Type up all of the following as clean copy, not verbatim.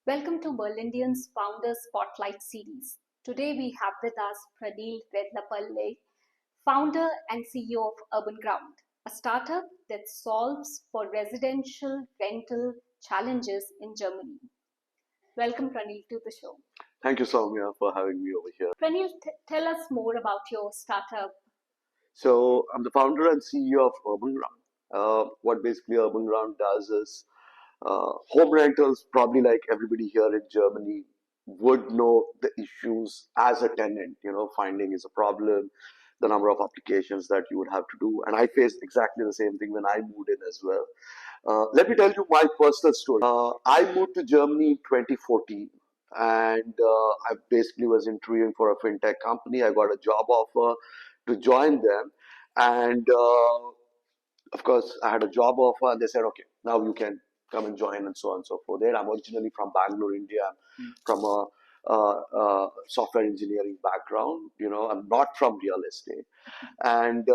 Welcome to Berlindian's Founder Spotlight series. Today we have with us Praneel Redlapalle, founder and CEO of Urban Ground, a startup that solves for residential rental challenges in Germany. Welcome, Praneel, to the show. Thank you, Saumya, for having me over here. Praneel, tell us more about your startup. So, I'm the founder and CEO of Urban Ground. What basically Urban Ground does is home rentals, probably like everybody here in Germany, would know the issues as a tenant. Finding is a problem, the number of applications that you would have to do. And I faced exactly the same thing when I moved in as well. Let me tell you my personal story. I moved to Germany in 2014. And I basically was interviewing for a fintech company. I got a job offer to join them. And of course, I had a job offer, and they said, okay, now you can come and join, and so on and so forth. I'm originally from Bangalore, India. I'm from a software engineering background. I'm not from real estate. And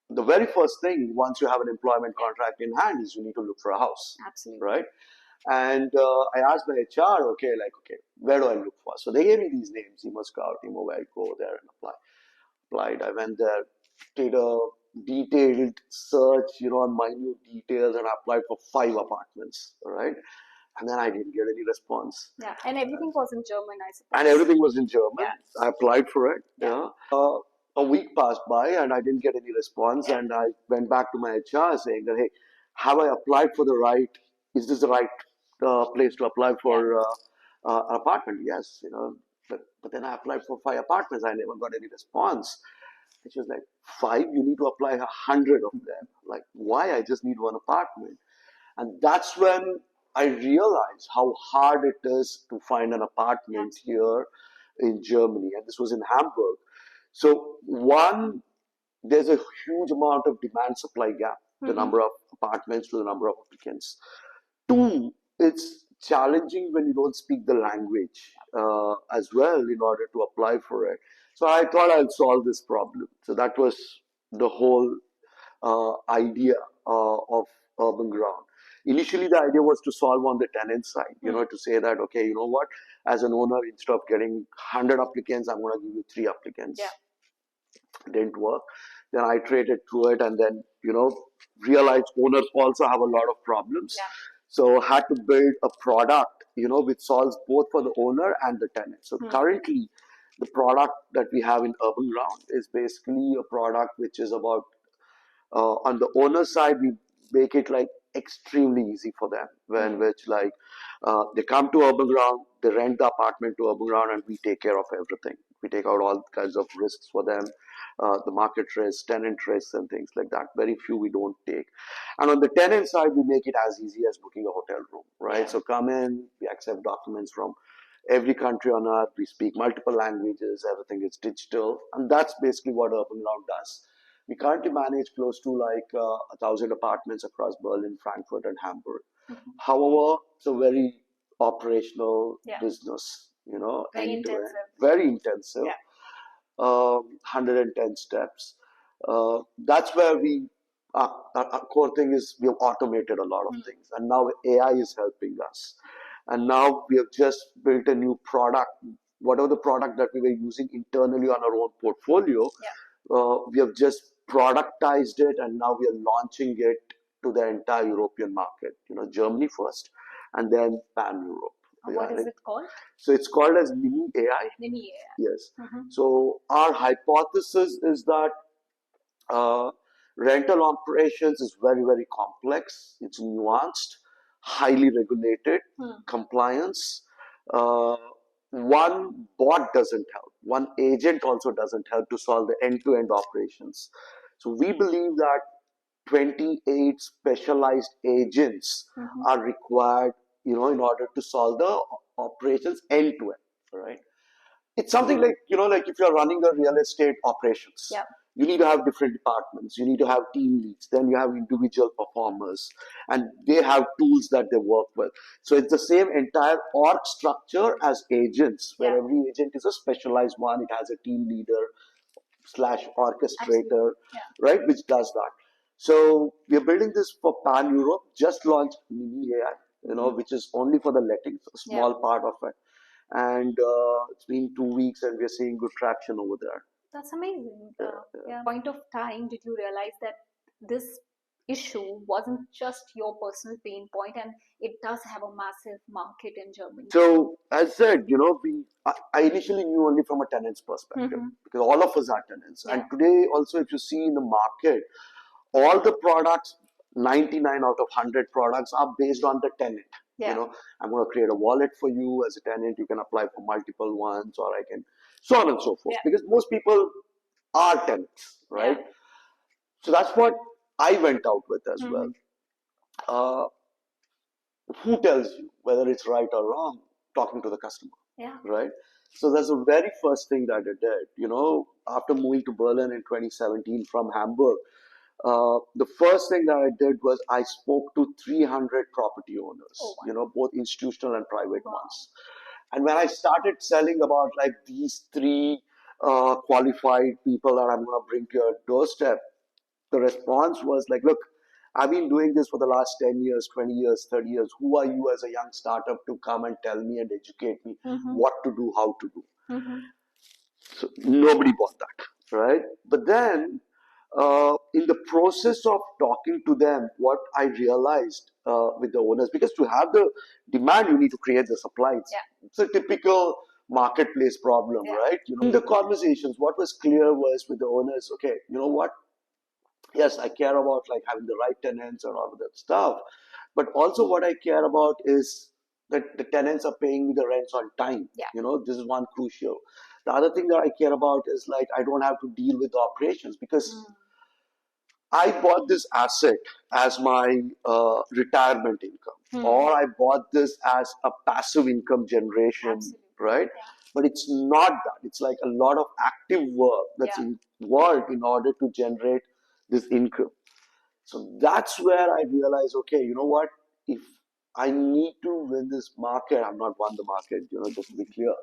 the very first thing, once you have an employment contract in hand, is you need to look for a house. Absolutely. Right? And I asked my HR, okay, where do I look for? So they gave me these names, Emo Scout, Emo Where, go there and apply. Applied. I went there, did a detailed search, on minute details, and I applied for 5 apartments, right? And then I didn't get any response. Yeah, and everything was in German, I suppose. And everything was in German. Yeah. I applied for it. Yeah. A week passed by, and I didn't get any response. Yeah. And I went back to my HR saying that, hey, have I applied for the right? Is this the right place to apply for an apartment? Yes, But then I applied for 5 apartments. I never got any response. And she was like, 5? You need to apply 100 of them. Like, why? I just need 1 apartment. And that's when I realized how hard it is to find an apartment here in Germany. And this was in Hamburg. So, one, there's a huge amount of demand supply gap, the number of apartments to the number of applicants. 2, it's challenging when you don't speak the language as well in order to apply for it. So I thought I'll solve this problem. So that was the whole idea of Urban Ground. Initially, the idea was to solve on the tenant side, to say that, okay, you know what, as an owner, instead of getting 100 applicants, I'm going to give you 3 applicants. Yeah. Didn't work. Then I iterated through it and then, realized owners also have a lot of problems. Yeah. So had to build a product, which solves both for the owner and the tenant. So currently, the product that we have in Urban Ground is basically a product which is about, on the owner side, we make it like extremely easy for them, they come to Urban Ground, they rent the apartment to Urban Ground, and we take care of everything. We take out all kinds of risks for them, the market risks, tenant risks, and things like that. Very few we don't take. And on the tenant side, we make it as easy as booking a hotel room, right? Yeah. So come in, we accept documents from every country on earth, we speak multiple languages, everything is digital, and that's basically what Urban Ground does. We currently manage close to 1,000 apartments across Berlin, Frankfurt, and Hamburg. However, it's a very operational business, Very intensive. Very intensive. Yeah. 110 steps. That's where our core thing is we have automated a lot of things, and now AI is helping us. And now we have just built a new product. Whatever the product that we were using internally on our own portfolio, we have just productized it, and now we are launching it to the entire European market. Germany first, and then pan-Europe. What is it called? So it's called as Nimmi AI. Nimmi AI. Yes. So our hypothesis is that rental operations is very, very complex. It's nuanced, highly regulated, compliance. One bot doesn't help. One agent also doesn't help to solve the end-to-end operations. So we believe that 28 specialized agents are required, in order to solve the operations end-to-end, right? It's something like if you're running a real estate operations, you need to have different departments. You need to have team leads. Then you have individual performers, and they have tools that they work with. So it's the same entire org structure as agents, where every agent is a specialized one. It has a team leader / orchestrator, right, which does that. So we are building this for pan-Europe. Just launched Nimmi AI. which is only for the lettings, a small part of it. And it's been 2 weeks and we're seeing good traction over there. That's amazing. Point of time did you realize that this issue wasn't just your personal pain point and it does have a massive market in Germany? So, as said, I initially knew only from a tenant's perspective because all of us are tenants. And today, also, if you see in the market, all the products, 99 out of 100 products are based on the tenant. I'm going to create a wallet for you as a tenant. You can apply for multiple ones, or I can, so on and so forth. Because most people are tenants, right? So that's what I went out with as well. Who tells you whether it's right or wrong? Talking to the customer, right? So that's the very first thing that I did. After moving to Berlin in 2017 from Hamburg, the first thing that I did was I spoke to 300 property owners, both institutional and private ones. And when I started selling about like these three qualified people that I'm going to bring to your doorstep, the response was like, look, I've been doing this for the last 10 years, 20 years, 30 years. Who are you as a young startup to come and tell me and educate me what to do, how to do? So nobody bought that, right? But then in the process of talking to them, what I realized with the owners, because to have the demand, you need to create the supply. It's a typical marketplace problem, right? In the conversations, what was clear was with the owners, okay, you know what? Yes, I care about like having the right tenants and all of that stuff. But also what I care about is that the tenants are paying me the rents on time. This is one crucial. The other thing that I care about is like I don't have to deal with the operations because I bought this asset as my retirement income, or I bought this as a passive income generation, right? But it's not that. It's like a lot of active work that's involved in order to generate this income. So that's where I realized, okay, you know what? If I need to win this market, I'm not won the market, just to be clear.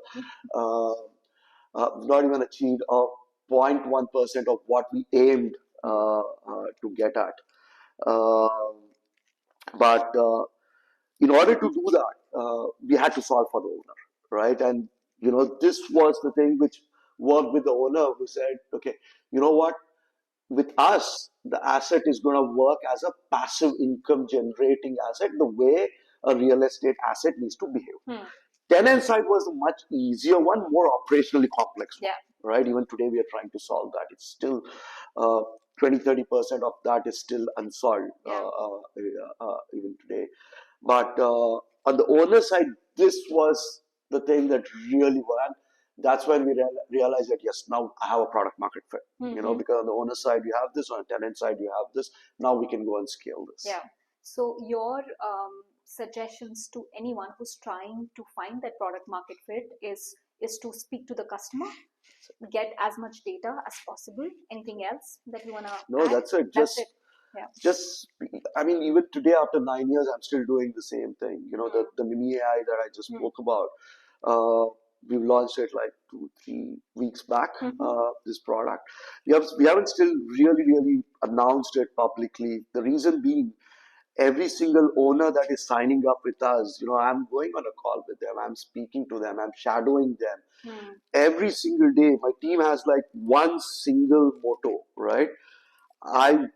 Not even achieved 0.1% of what we aimed to get at. But in order to do that, we had to solve for the owner, right? And, this was the thing which worked with the owner who said, okay, you know what? With us, the asset is going to work as a passive income generating asset, the way a real estate asset needs to behave. Tenant side was a much easier one, more operationally complex one, right? Even today we are trying to solve that. It's still 20-30% of that is still unsolved even today. But on the owner side, this was the thing that really worked. That's when we realized that, yes, now I have a product market fit, because on the owner side, you have this, on the tenant side, you have this. Now we can go and scale this. So your suggestions to anyone who's trying to find that product market fit is to speak to the customer, get as much data as possible. Anything else that you want to No, add? that's it. Just, I mean, even today after 9 years, I'm still doing the same thing. The Nimmi AI that I just spoke about. We've launched it like 2-3 weeks back, this product. We haven't still really announced it publicly. The reason being, every single owner that is signing up with us, I'm going on a call with them, I'm speaking to them, I'm shadowing them. Every single day, my team has like one single motto, right?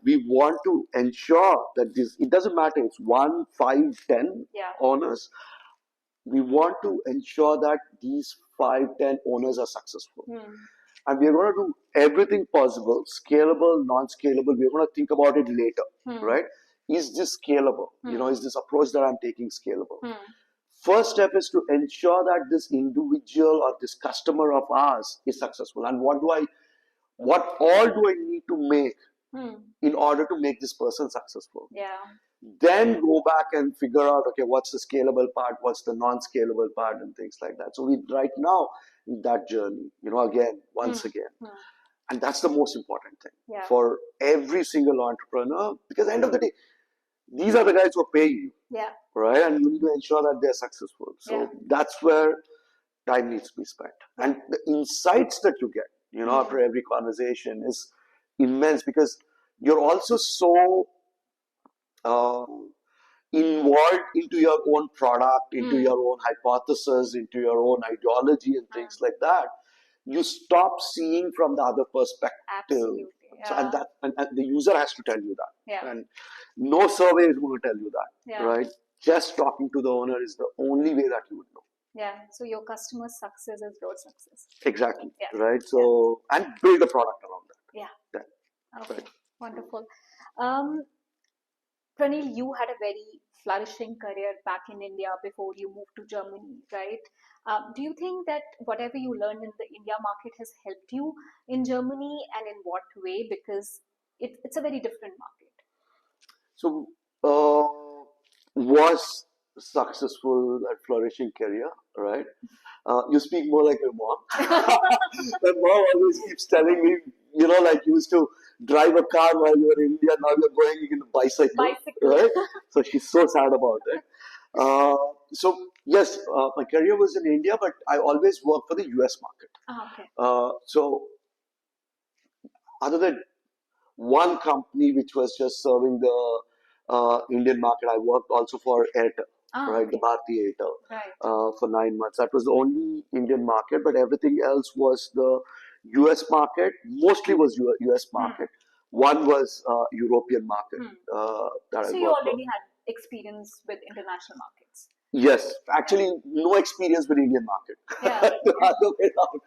We want to ensure that it doesn't matter, it's 1, 5, 10 owners. We want to ensure that these 5, 10 owners are successful. And we're going to do everything possible, scalable, non-scalable. We're going to think about it later, right? Is this scalable? Is this approach that I'm taking scalable? First step is to ensure that this individual or this customer of ours is successful. And what all do I need to make in order to make this person successful? Then go back and figure out, okay, what's the scalable part, what's the non-scalable part, and things like that. So we right now in that journey, once again. And that's the most important thing for every single entrepreneur, because at the end of the day, these are the guys who are paying you, right? And you need to ensure that they're successful. So that's where time needs to be spent. And the insights that you get, after every conversation is immense, because you're also so involved into your own product, into your own hypothesis, into your own ideology and things like that, you stop seeing from the other perspective. Absolutely. So, Yeah. and the user has to tell you that. Yeah. And no survey is going to tell you that. Yeah. Right? Just talking to the owner is the only way that you would know. Yeah. So your customer success is your success. Exactly. Yeah. Right. So and build a product around that. Yeah. Yeah. Okay. Right. Wonderful. Praneel, you had a very flourishing career back in India before you moved to Germany, right? Do you think that whatever you learned in the India market has helped you in Germany, and in what way? Because it's a very different market. So was successful and flourishing career, right? You speak more like your mom. My mom always keeps telling me, like you used to drive a car while you were in India, now you're going in a bicycle, right? So she's so sad about it. So yes, my career was in India, but I always worked for the US market. Okay. So other than one company which was just serving the Indian market, I worked also for Airtel, right, Okay. the Bharti Airtel, Right. for 9 months. That was the only Indian market, but everything else was the US market. Mostly was US market. One was European market that I So you worked for. already had experience with international markets. Yes, actually, no experience with Indian market. Yeah. The other way around.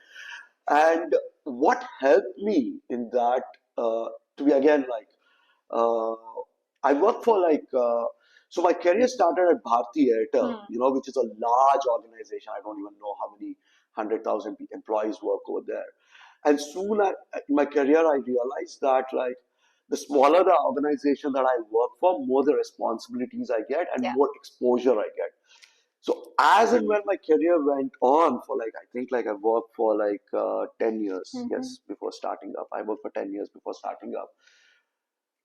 And what helped me in that, to be again like, uh, I worked for so my career started at Bharti Airtel, which is a large organization. I don't even know how many 100,000 employees work over there. And soon in my career, I realized that like the smaller the organization that I work for, more the responsibilities I get and more exposure I get. So as and when my career went on for like, I think like I worked for like 10 years, yes, before starting up. I worked for 10 years before starting up.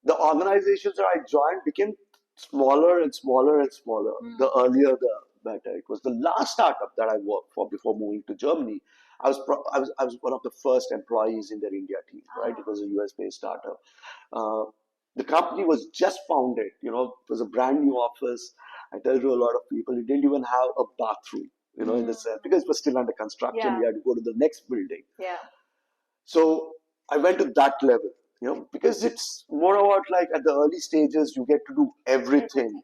The organizations that I joined became smaller and smaller and smaller. The earlier, the better. It was the last startup that I worked for before moving to Germany. I was one of the first employees in their India team, right? It was a US based startup. Uh, the company was just founded, it was a brand new office. I tell you, a lot of people, it didn't even have a bathroom, in the sense, because it was still under construction. We had to go to the next building. Yeah. So I went to that level, because it's more about like at the early stages, you get to do everything.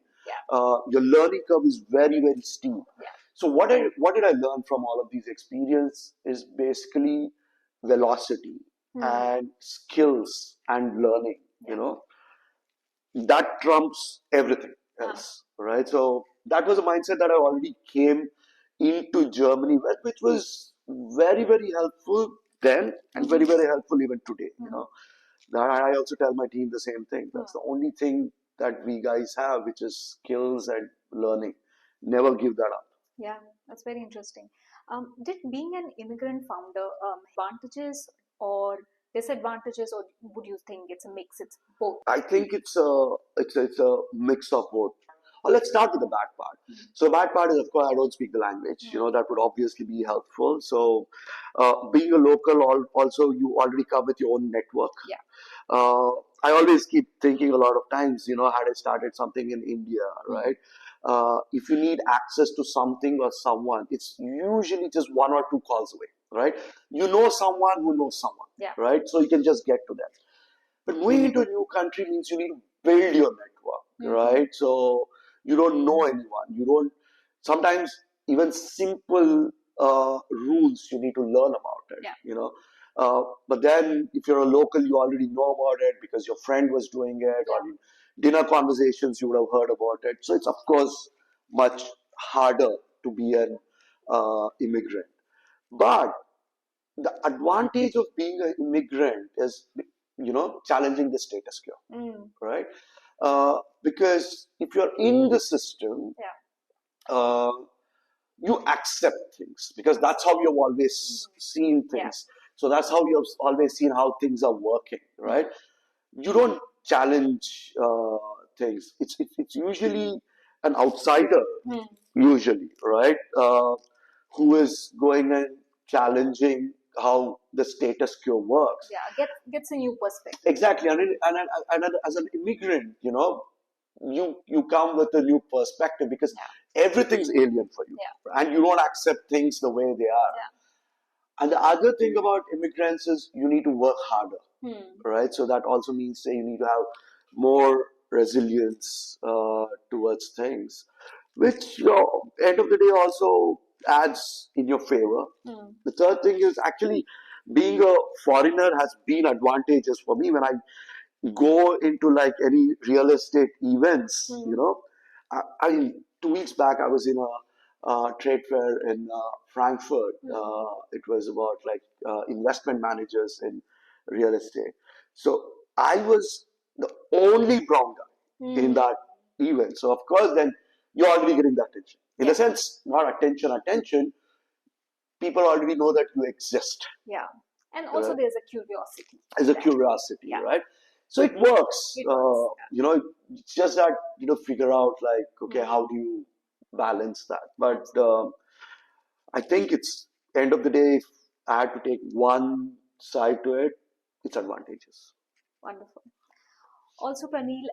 Your learning curve is very, very steep. So what did I learn from all of these experiences is basically velocity and skills and learning, that trumps everything else, right? So that was a mindset that I already came into Germany with, which was very, very helpful then and very, very helpful even today. That I also tell my team the same thing. That's the only thing that we guys have, which is skills and learning. Never give that up. Yeah, that's very interesting. Did being an immigrant founder advantages or disadvantages, or would you think it's a mix? It's both. I think it's a mix of both. Let's start with the bad part. So the bad part is, of course, I don't speak the language. That would obviously be helpful. So being a local, also you already come with your own network. Yeah. I always keep thinking a lot of times, had I started something in India, right? If you need access to something or someone, it's usually just one or two calls away, right? You know someone who knows someone, right? So you can just get to them. But moving into a new country means you need to build your network, right? So you don't know anyone. You don't, sometimes even simple rules you need to learn about it, but then if you're a local, you already know about it because your friend was doing it, or in dinner conversations you would have heard about it. So it's of course much harder to be an immigrant. But the advantage of being an immigrant is, challenging the status quo, right? Because if you're in the system, uh, you accept things because that's how you've always seen things. So that's how you've always seen how things are working, right? You don't challenge things. It's usually an outsider, usually, right? Who is going and challenging how the status quo works. Yeah, gets a new perspective. Exactly, and as an immigrant, you come with a new perspective because everything's alien for you, and you don't accept things the way they are. And the other thing about immigrants is you need to work harder, right? So that also means say you need to have more resilience towards things, which end of the day also adds in your favor. The third thing is actually being a foreigner has been advantageous for me when I go into like any real estate events. I 2 weeks back I was in a trade fair in Frankfurt. It was about like investment managers in real estate. So I was the only brown guy in that event. So of course, then you're already getting the attention. In a sense, not attention. People already know that you exist. Yeah, and also there's a curiosity. There's a curiosity, right? So it works. It's just that figure out like okay, how do you balance that? But I think it's end of the day, if I had to take one side to it, it's advantageous. Wonderful. Also, Praneel,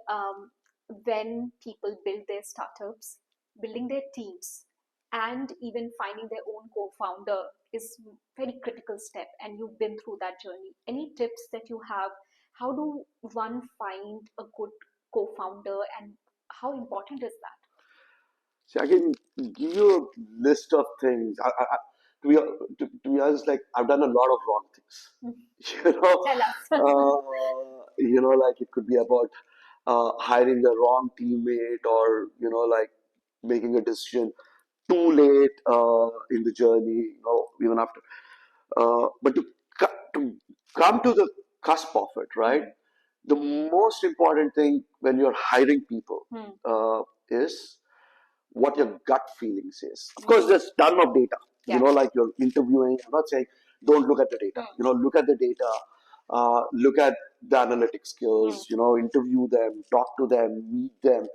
when people build their startups, building their teams, and even finding their own co-founder is very critical step, and you've been through that journey. Any tips that you have? How do one find a good co-founder, and how important is that? See, I can give you a list of things. To be honest, like I've done a lot of wrong things. Tell us. Like it could be about hiring the wrong teammate, or like making a decision too late in the journey. Even after. But to come to the cusp of it, right? The most important thing when you're hiring people is what your gut feeling says. Of course, there's ton of data. Like you're interviewing. I'm not saying don't look at the data. Look at the data. Look at the analytic skills. Interview them, talk to them, meet them,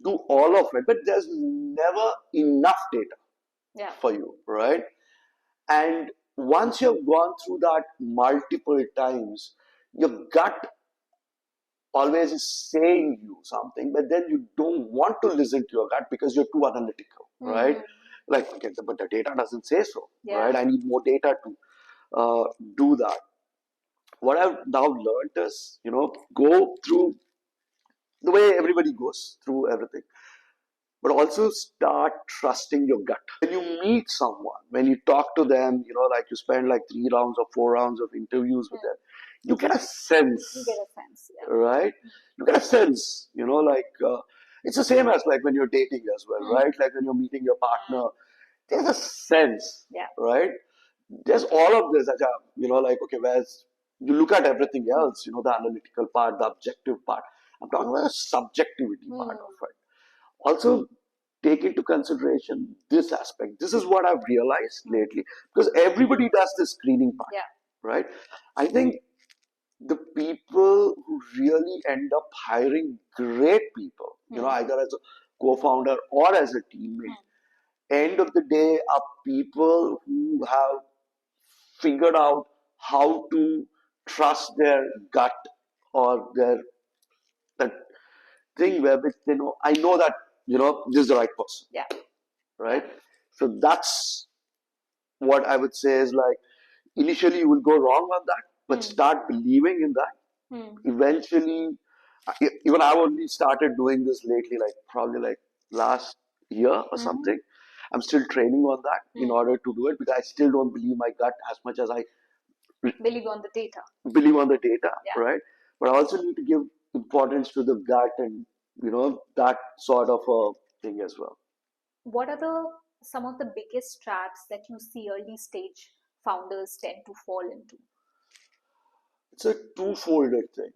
do all of it. But there's never enough data for you, right? And once you've gone through that multiple times, your gut always is saying you something, but then you don't want to listen to your gut because you're too analytical, right? Like, okay, but the data doesn't say so, right? I need more data to do that. What I've now learned is, go through the way everybody goes through everything, but also start trusting your gut. When you meet someone, when you talk to them, like you spend like 3 rounds or 4 rounds of interviews with them, you get a sense. Right? You get a sense, it's the same as like when you're dating as well, right? Like when you're meeting your partner, there's a sense, right? There's all of this, like, okay, whereas you look at everything else, the analytical part, the objective part. I'm talking about the subjectivity part of it. Also, take into consideration this aspect. This is what I've realized lately because everybody does the screening part, right? I think the people who really end up hiring great people, either as a co-founder or as a teammate, end of the day are people who have figured out how to trust their gut or their that thing where which they know I know that this is the right person. Right? So that's what I would say is like initially you will go wrong on that, but start believing in that. Eventually, even I've only started doing this lately, like probably like last year or something. I'm still training on that in order to do it because I still don't believe my gut as much as I believe on the data. Right? But I also need to give importance to the gut and that sort of a thing as well. What are some of the biggest traps that you see early stage founders tend to fall into? It's a two-folded thing.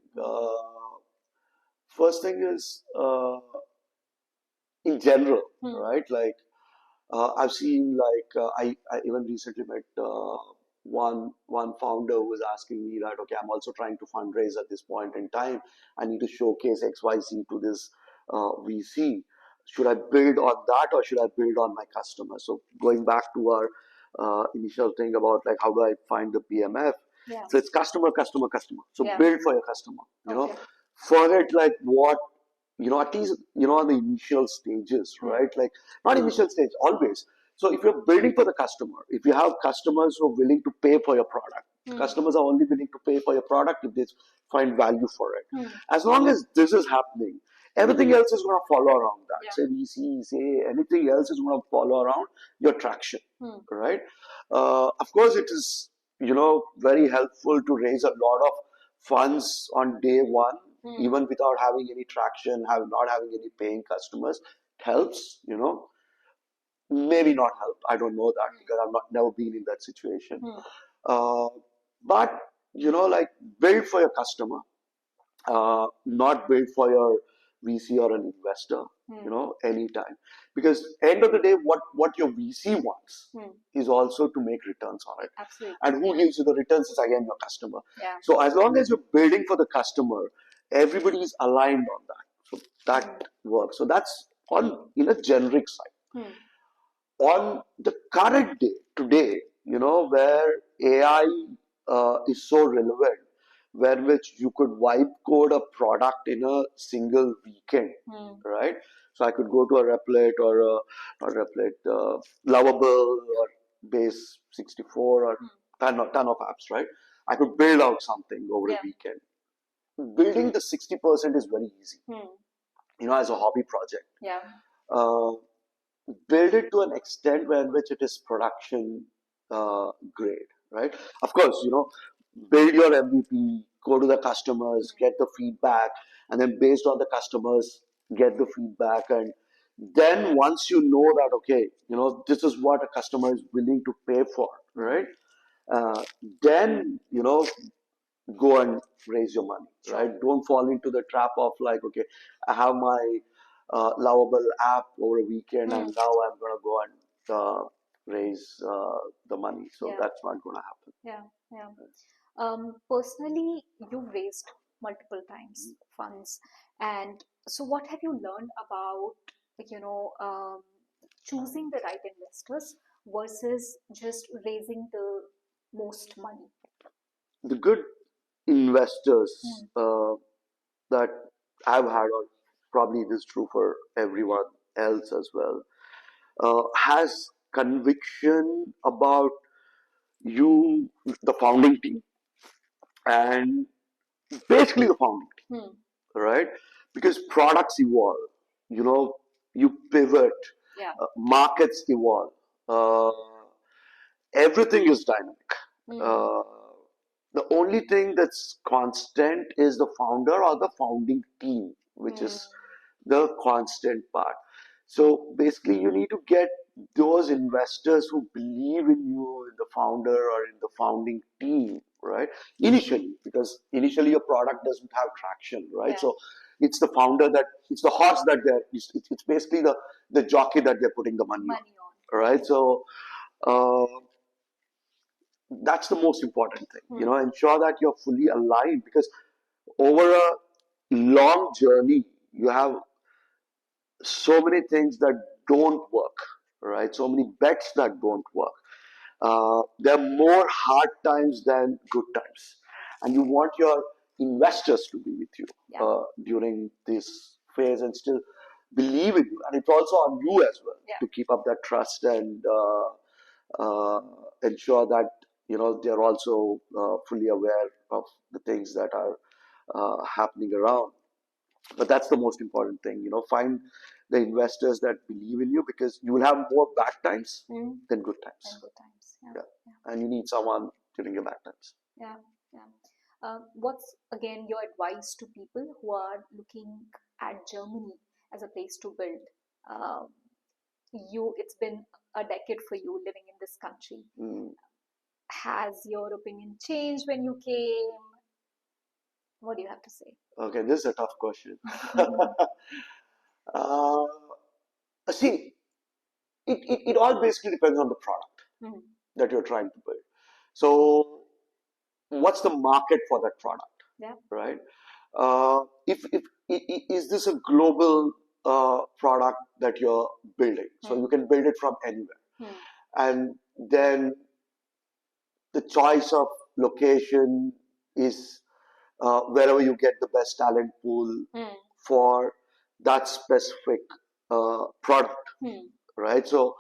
First thing is in general, right? Like I've seen like I even recently met one founder who was asking me that okay, I'm also trying to fundraise at this point in time. I need to showcase XYZ to this VC. Should I build on that or should I build on my customers? So going back to our initial thing about like how do I find the PMF? So it's customer. So build for your customer. Forget like what at least, on the initial stages, right? Like, not initial stage, always. So if you're building for the customer, if you have customers who are willing to pay for your product, customers are only willing to pay for your product if they find value for it. As long as this is happening, everything else is going to follow around that. Say VC, say anything else is going to follow around your traction, right? Of course, it is, very helpful to raise a lot of funds on day one, even without having any traction, not having any paying customers. It helps, maybe not help. I don't know that because I've never been in that situation. Uh, but like, build for your customer, not build for your VC or an investor, anytime. Because end of the day, what your VC wants is also to make returns on it. Absolutely. And who gives you the returns is again your customer. So as long as you're building for the customer, everybody is aligned on that. So that works. So that's in a generic side. On the current day, today, where AI is so relevant, where which you could wipe code a product in a single weekend, right? So I could go to a Replit or not Replit, Lovable or Base 64 or ton of apps, right? I could build out something over a weekend. Building the 60% is very easy, as a hobby project. Build it to an extent in which it is production grade, right? Of course, build your MVP, go to the customers, get the feedback, and then based on the customers, get the feedback. And then once you know that, okay, this is what a customer is willing to pay for, right? Then, go and raise your money, right? Don't fall into the trap of like, okay, I have my lovable app over a weekend and now I'm going to go and raise the money. So that's not going to happen. Personally, you've raised multiple times funds, and so what have you learned about, you know, um, choosing the right investors versus just raising the most money? The good investors that I've had, or probably it is true for everyone else as well, has conviction about you, the founding team, and basically the founding team, right? Because products evolve, you pivot, markets evolve, uh, everything is dynamic. Uh, the only thing that's constant is the founder or the founding team, which is the constant part. So basically, you need to get those investors who believe in you, in the founder or in the founding team, right? Initially, because initially your product doesn't have traction, right? So it's the founder it's the horse that it's basically the jockey that they're putting the money on, right? So uh, that's the most important thing. Ensure that you're fully aligned because over a long journey, you have so many things that don't work, right? So many bets that don't work. There are more hard times than good times. And you want your investors to be with you during this phase and still believe in you. And it's also on you as well to keep up that trust and ensure that they're also fully aware of the things that are happening around. But that's the most important thing. Find the investors that believe in you because you will have more bad times than good times. And good times. And you need someone during your bad times. What's again your advice to people who are looking at Germany as a place to build? It's been a decade for you living in this country. Has your opinion changed when you came? What do you have to say? Okay, this is a tough question. uh, See, it all basically depends on the product that you're trying to build. So, what's the market for that product? Right? If is this a global product that you're building? So you can build it from anywhere, and then the choice of location is wherever you get the best talent pool for that specific product, right? So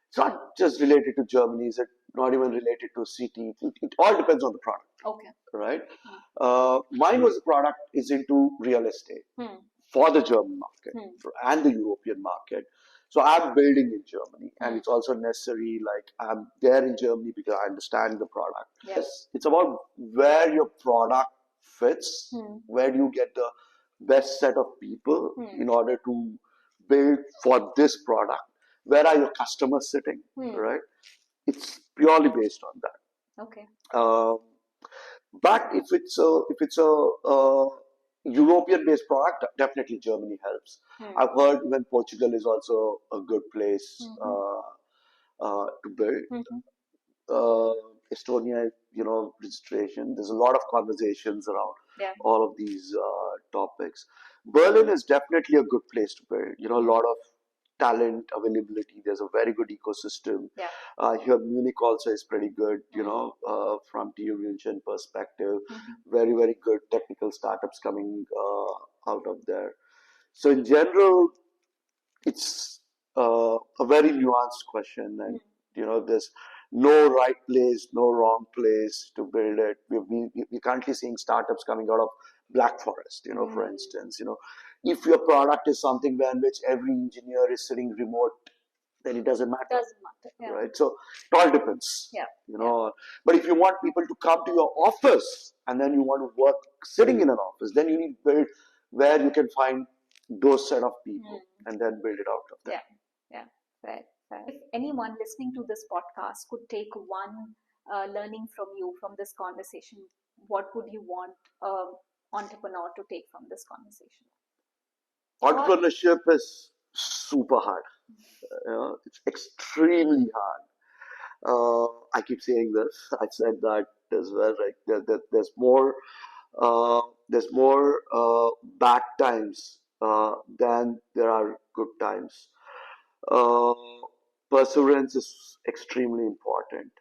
it's not just related to Germany. It's not even related to a city. It all depends on the product. Okay. Right? Mine was a product is into real estate for the German market and the European market. So I'm building in Germany, and it's also necessary. Like I'm there in Germany because I understand the product. Yes, it's about where your product fits. Where do you get the best set of people in order to build for this product? Where are your customers sitting? Right? It's purely based on that. Okay. But if it's a European-based product, definitely Germany helps. I've heard even Portugal is also a good place to build. Estonia, registration. There's a lot of conversations around all of these topics. Berlin is definitely a good place to build. A lot of talent availability. There's a very good ecosystem. Here, Munich also is pretty good, from TU München perspective. Very, very good technical startups coming out of there. So in general, it's a very nuanced question, and there's no right place, no wrong place to build it. We're currently seeing startups coming out of Black Forest, for instance. If your product is something in which every engineer is sitting remote, then it doesn't matter. Right? So it all depends. But if you want people to come to your office and then you want to work sitting in an office, then you need to build where you can find those set of people and then build it out of there. Fair. If anyone listening to this podcast could take one learning from you from this conversation, what would you want an entrepreneur to take from this conversation? Entrepreneurship is super hard. It's extremely hard. I keep saying this. I said that as well. Right? There's more bad times than there are good times. Perseverance is extremely important.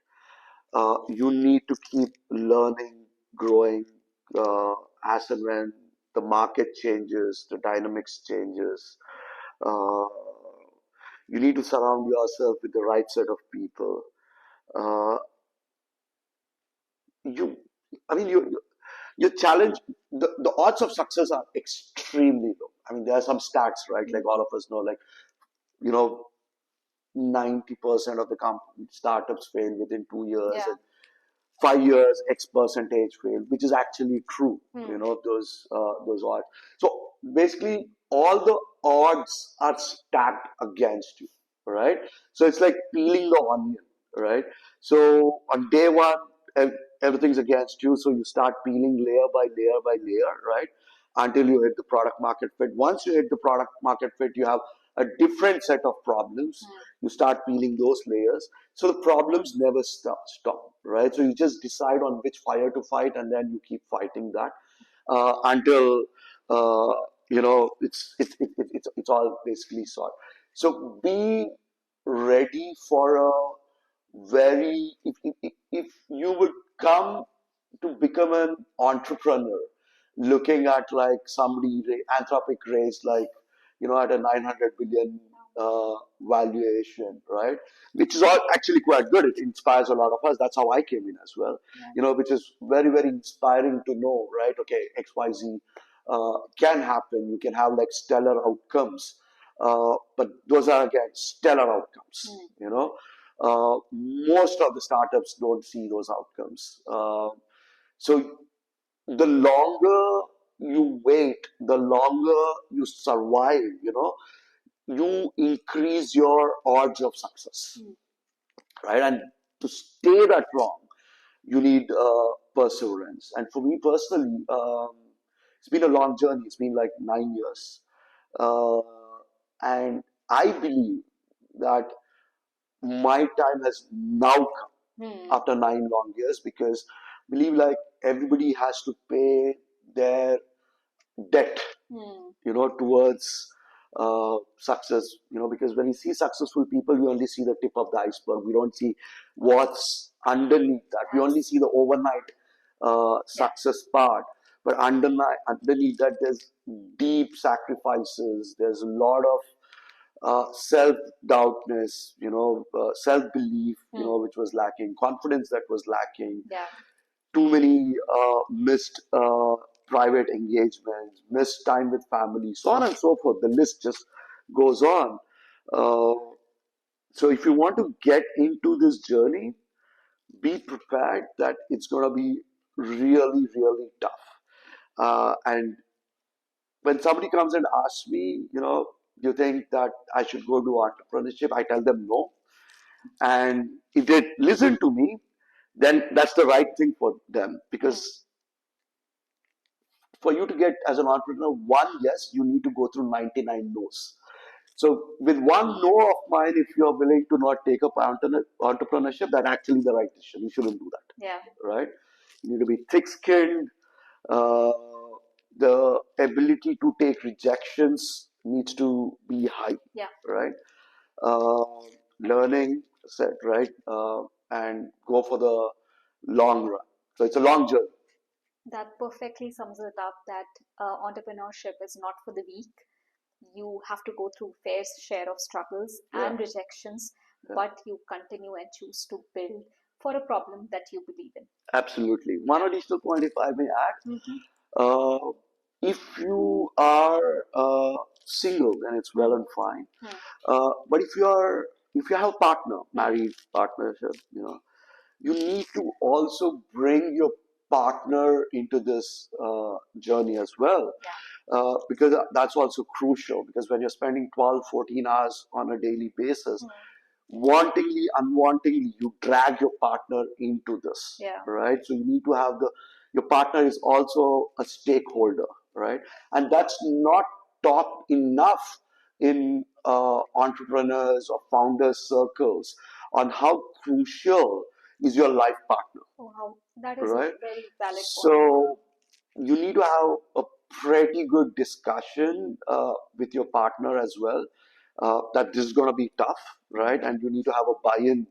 You need to keep learning, growing, as and when the market changes, the dynamics changes. Uh, you need to surround yourself with the right set of people. Uh, you, I mean, you challenge the odds of success are extremely low. I mean, there are some stats, right? Like all of us know, like 90% of the startups fail within 2 years, and 5 years X percentage fail, which is actually true. Those odds. So basically, all the odds are stacked against you, right? So it's like peeling the onion, right? So on day one, everything's against you, so you start peeling layer by layer by layer, right? Until you hit the product market fit. Once you hit the product market fit, you have a different set of problems. You start peeling those layers. So the problems never stop, right? So you just decide on which fire to fight, and then you keep fighting that until it's all basically solved. So be ready for a if you would come to become an entrepreneur, looking at like somebody Anthropic raised like at a 900 billion valuation, right? Which is all actually quite good. It inspires a lot of us. That's how I came in as well. Which is very, very inspiring to know, right? Okay, XYZ can happen. You can have like stellar outcomes, but those are again stellar outcomes. Most of the startups don't see those outcomes. So the longer you wait, the longer you survive, you increase your odds of success, right? And to stay that long, you need perseverance. And for me personally, it's been a long journey. It's been like 9 years. And I believe that my time has now come after 9 long years, because I believe like everybody has to pay their debt, towards success, because when we see successful people, we only see the tip of the iceberg. We don't see what's underneath that. We only see the overnight success part. but underneath that, there's deep sacrifices. There's a lot of self-doubtness, self-belief, which was lacking, confidence that was lacking, Yeah. too many missed private engagements, missed time with family, so on and so forth. The list just goes on. Uh, so if you want to get into this journey, be prepared that it's going to be really, really tough. And when somebody comes and asks me, you think that I should go do entrepreneurship, I tell them no. And if they listen to me, then that's the right thing for them. Because for you to get as an entrepreneur, one yes, you need to go through 99 no's. So with one no of mine, if you're willing to not take up entrepreneurship, that's actually the right decision. You shouldn't do that. Yeah. Right? You need to be thick-skinned. Uh, the ability to take rejections needs to be high. Yeah. Right? Learning set, right? And go for the long run. So it's a long journey. That perfectly sums it up that entrepreneurship is not for the weak. You have to go through fair share of struggles and rejections, but you continue and choose to build for a problem that you believe in. Absolutely. One additional point, if I may add, uh, if you are single, then it's well and fine. But if you have a partner, married partnership, you need to also bring your partner into this journey as well. Because that's also crucial, because when you're spending 12, 14 hours on a daily basis, wantingly, unwantingly, you drag your partner into this, right? So you need to have your partner is also a stakeholder, right? And that's not taught enough in entrepreneurs or founders circles on how crucial is your life partner. Wow, that is right? a very valid point. So you need to have a pretty good discussion with your partner as well. That this is going to be tough, right? And you need to have a buy-in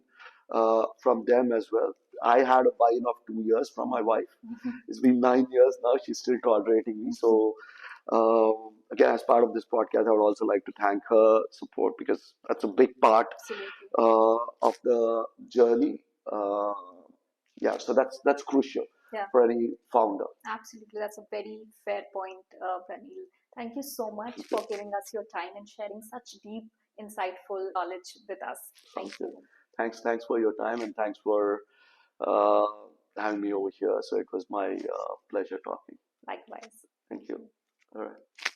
from them as well. I had a buy-in of 2 years from my wife. It's been 9 years now. She's still tolerating me. So again, as part of this podcast, I would also like to thank her support, because that's a big part of the journey. Yeah, so that's crucial for any founder. Absolutely, that's a very fair point, Praneel. Thank you so much for giving us your time and sharing such deep, insightful knowledge with us. Thank you. Thanks for your time, and thanks for uh, having me over here. So it was my pleasure talking. Likewise. Thank you. All right.